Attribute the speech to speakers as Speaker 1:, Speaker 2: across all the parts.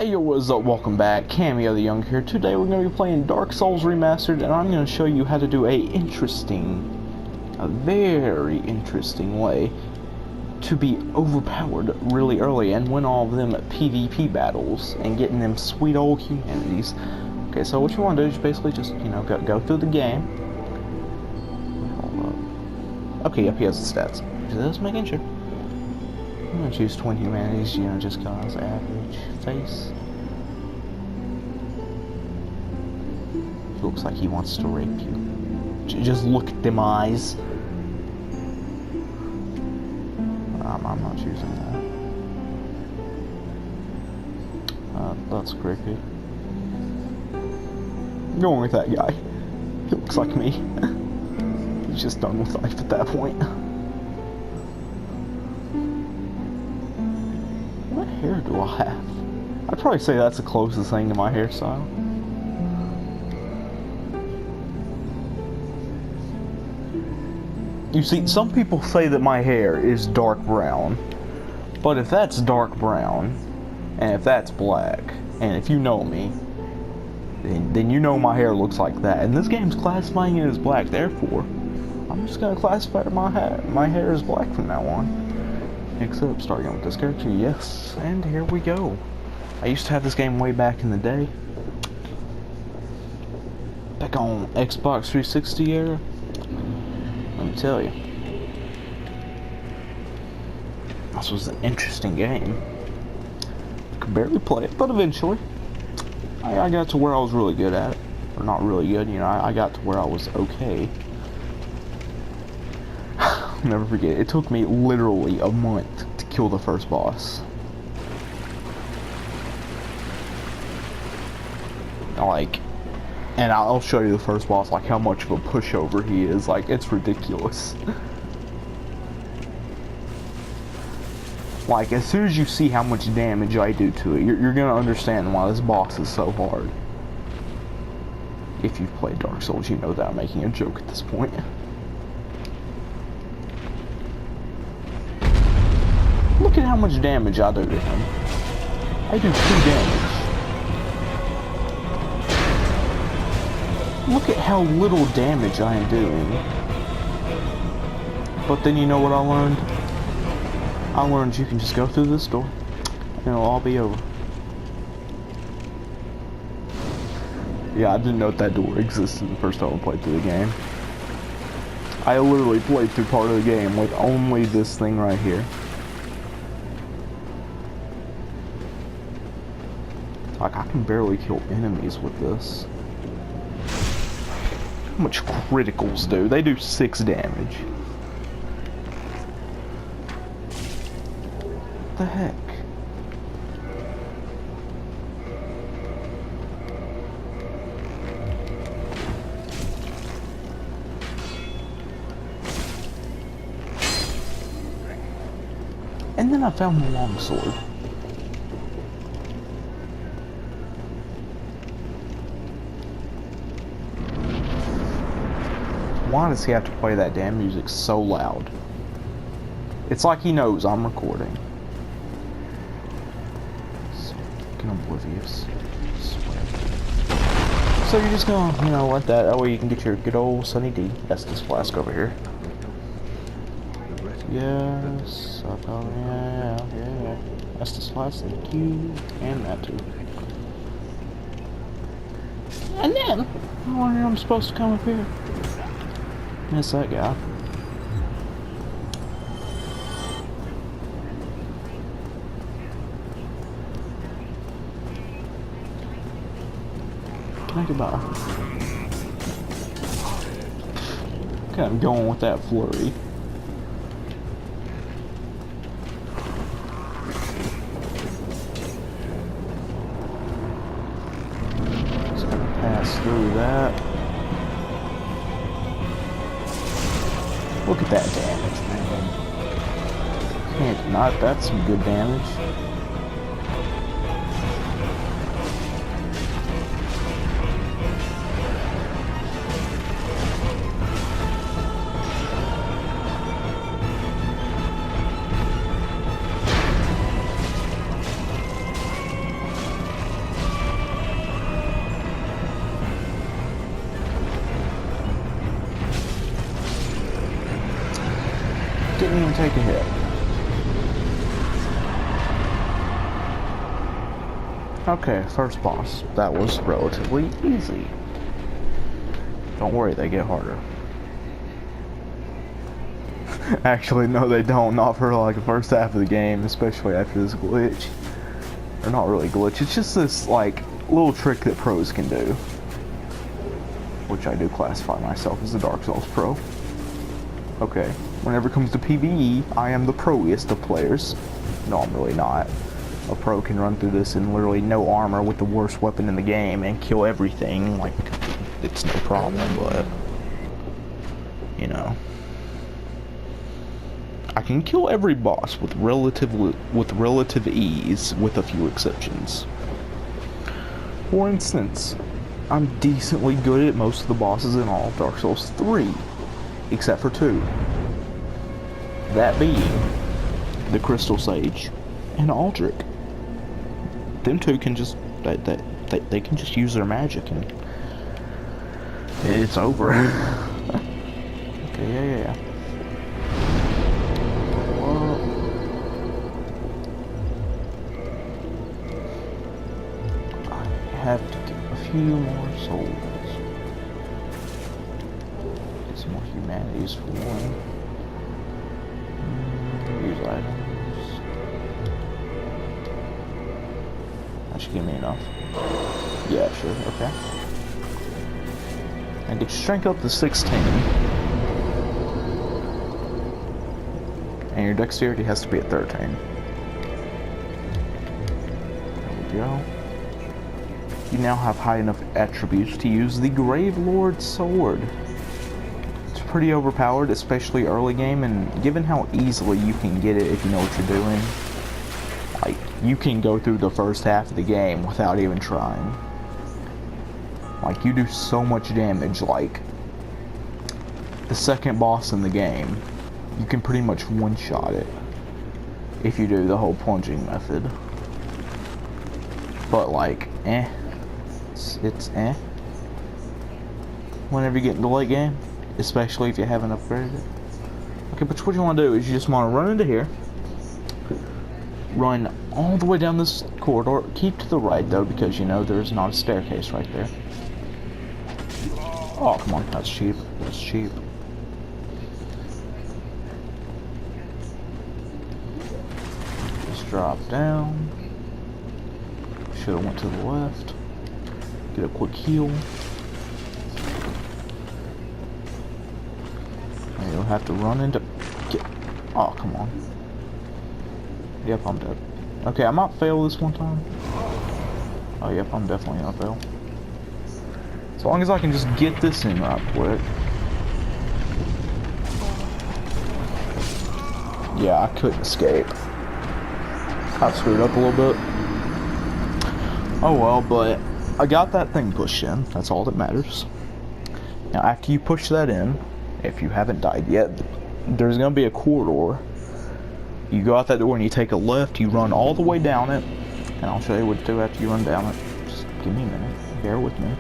Speaker 1: Hey yo, what's up? Welcome back. Cameo the Young here. Today we're going to be playing Dark Souls Remastered, and I'm going to show you how to do a very interesting way to be overpowered really early and win all of them PvP battles and getting them sweet old humanities. Okay, so what you want to do is basically just, go through the game. Hold up. Okay, yep, he has the stats. Just making sure. I'm going to choose 20 humanities, just cause average face. Looks like he wants to rape you. Just look at them eyes. I'm not choosing that. That's creepy. Going with that guy. He looks like me. He's just done with life at that point. What hair do I have? I'd probably say that's the closest thing to my hairstyle. You see, some people say that my hair is dark brown, but if that's dark brown, and if that's black, and if you know me, then you know my hair looks like that. And this game's classifying it as black, therefore, I'm just gonna classify my hair as black from now on. Except, starting with this character, yes, and here we go. I used to have this game way back in the day. Back on Xbox 360 era. Let me tell you, this was an interesting game. Could barely play it, but eventually, I got to where I was really good at it. Or not really good, I got to where I was okay. I'll never forget, it took me literally a month to kill the first boss. And I'll show you the first boss, like how much of a pushover he is. Like, it's ridiculous. Like, as soon as you see how much damage I do to it, you're gonna understand why this boss is so hard. If you've played Dark Souls, you know that I'm making a joke at this point. Look at how much damage I do to him. I do 2 damage. Look at how little damage I am doing. But then you know what I learned? I learned you can just go through this door and it'll all be over. Yeah, I didn't know that door existed the first time I played through the game. I literally played through part of the game with only this thing right here. Like, I can barely kill enemies with this. How much criticals do? They do 6 damage. What the heck? And then I found the longsword. Why does he have to play that damn music so loud? It's like he knows I'm recording. So fucking oblivious. So you're just gonna, let that way you can get your good old Sunny D. That's this flask over here. Yes, yeah. That's this flask, thank you. And that too. And then, I wonder if I'm supposed to come up here. That's that guy. Can I get by? Kind of going with that flurry. Just gonna pass through that. Look at that damage, man. Can't deny that's some good damage. didn't even take a hit. Okay, first boss. That was relatively easy. Don't worry, they get harder. Actually, no, they don't. Not for like the first half of the game, especially after this glitch. Or not really glitch. It's just this like little trick that pros can do, which I do classify myself as a Dark Souls pro. Okay, whenever it comes to PvE, I am the proest of players. No, I'm really not. A pro can run through this in literally no armor with the worst weapon in the game and kill everything. Like, it's no problem, but you know, I can kill every boss with relative ease, with a few exceptions. For instance, I'm decently good at most of the bosses in all of Dark Souls 3, except for 2. That being the Crystal Sage and Aldrich. Them two can just they can just use their magic and it's over. Okay, yeah. Have to get a few more souls. Get some more humanities for one. Use items. That should give me enough. Yeah, sure, okay. And get strength up to 16. And your dexterity has to be at 13. There we go. You now have high enough attributes to use the Grave Lord Sword. It's pretty overpowered, especially early game, and given how easily you can get it if you know what you're doing, like, you can go through the first half of the game without even trying. Like, you do so much damage, like, the second boss in the game, you can pretty much one-shot it if you do the whole plunging method. But, like, it's whenever you get into the late game, especially if you haven't upgraded it. Okay, but what you want to do is you just want to run into here, run all the way down this corridor, keep to the right though, because you know there's not a staircase right there. Oh, come on, that's cheap. That's cheap. Just drop down. Should have went to the left. Get a quick heal. And you'll have to run into... Oh, come on. Yep, I'm dead. Okay, I might fail this one time. Oh, yep, I'm definitely gonna fail. As long as I can just get this in right quick. Yeah, I couldn't escape. I screwed up a little bit. Oh well, but I got that thing pushed in. That's all that matters. Now, after you push that in, if you haven't died yet, there's going to be a corridor. You go out that door and you take a left, you run all the way down it, and I'll show you what to do after you run down it. Just give me a minute. Bear with me.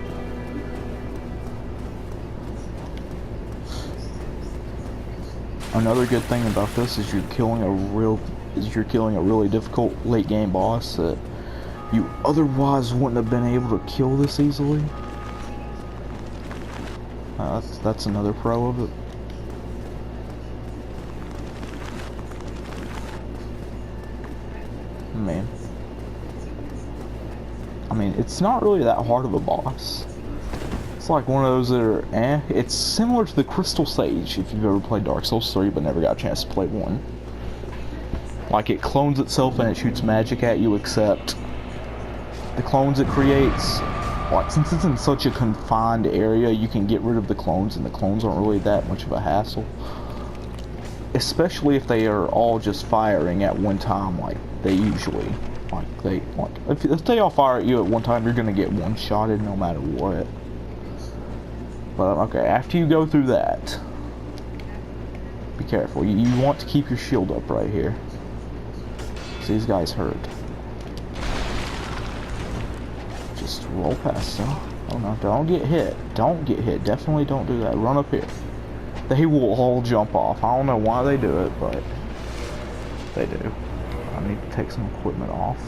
Speaker 1: Another good thing about this is you're killing a really difficult late game boss that you otherwise wouldn't have been able to kill this easily. That's another pro of it. I mean, it's not really that hard of a boss. It's like one of those that are It's similar to the Crystal Sage, if you've ever played Dark Souls 3 but never got a chance to play 1. Like, it clones itself and it shoots magic at you, except the clones it creates, like, since it's in such a confined area, you can get rid of the clones, and the clones aren't really that much of a hassle. Especially if they are all just firing at one time, like they usually. If they all fire at you at one time, you're gonna get one-shotted no matter what. But okay, after you go through that, be careful. You want to keep your shield up right here. See, these guys hurt. Just roll past them. Oh no, don't get hit. Don't get hit. Definitely don't do that. Run up here. they will all jump off. I don't know why they do it, but they do. I need to take some equipment off.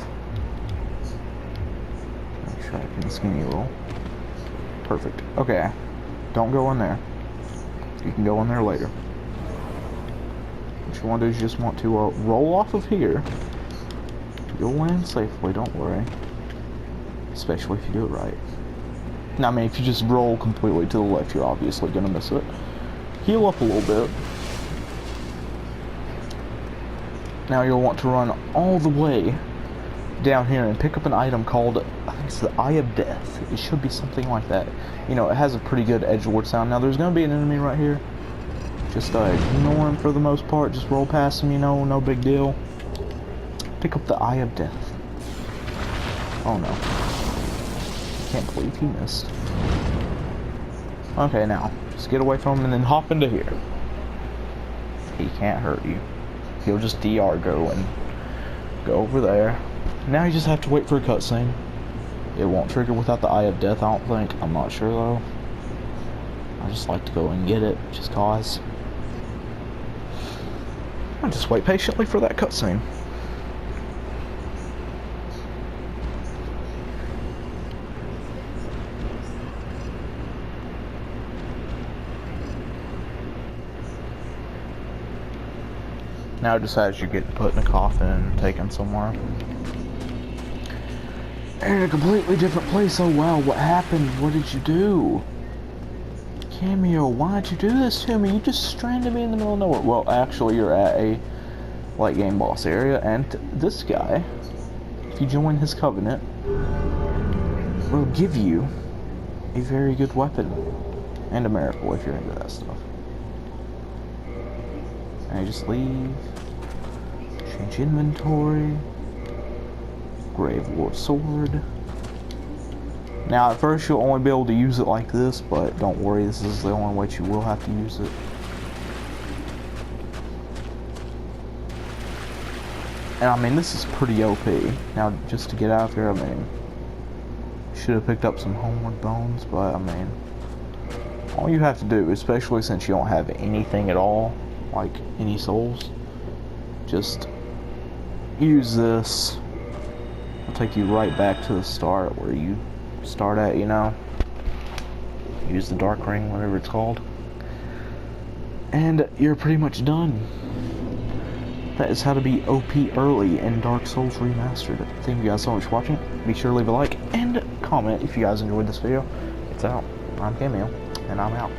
Speaker 1: Make sure I can skinny roll. Perfect. Okay. Don't go in there. You can go in there later. What you want to do is you just want to roll off of here. You'll land safely, don't worry. Especially if you do it right. Now, I mean, if you just roll completely to the left, you're obviously going to miss it. Heal up a little bit. Now you'll want to run all the way down here and pick up an item called, I think it's the Eye of Death. It should be something like that. You know, it has a pretty good edgelord sound. Now there's going to be an enemy right here. Just ignore him for the most part. Just roll past him, you know, no big deal. Pick up the Eye of Death. Oh no. Can't believe he missed. Okay, now, just get away from him and then hop into here. He can't hurt you. He'll just DR go and go over there. Now you just have to wait for a cutscene. It won't trigger without the Eye of Death, I don't think. I'm not sure though. I just like to go and get it, just cause. I'll just wait patiently for that cutscene. Now just as you get put in a coffin and taken somewhere. In a completely different place. Oh wow, what happened? What did you do? Cameo, why'd you do this to me? You just stranded me in the middle of nowhere. Well, actually you're at a late game boss area, and this guy, if you join his covenant, will give you a very good weapon. And a miracle if you're into that stuff. And you just leave. Change inventory. Grave Lord Sword. Now at first you'll only be able to use it like this, but don't worry, this is the only way you will have to use it. And I mean, this is pretty OP. Now just to get out of here, I mean, should have picked up some homeward bones, but I mean, all you have to do, especially since you don't have anything at all, like any souls, just use this. It'll take you right back to the start where you start at, you know. Use the dark ring, whatever it's called. And you're pretty much done. That is how to be OP early in Dark Souls Remastered. Thank you guys so much for watching. Be sure to leave a like and comment if you guys enjoyed this video. It's out. I'm Cameo, and I'm out.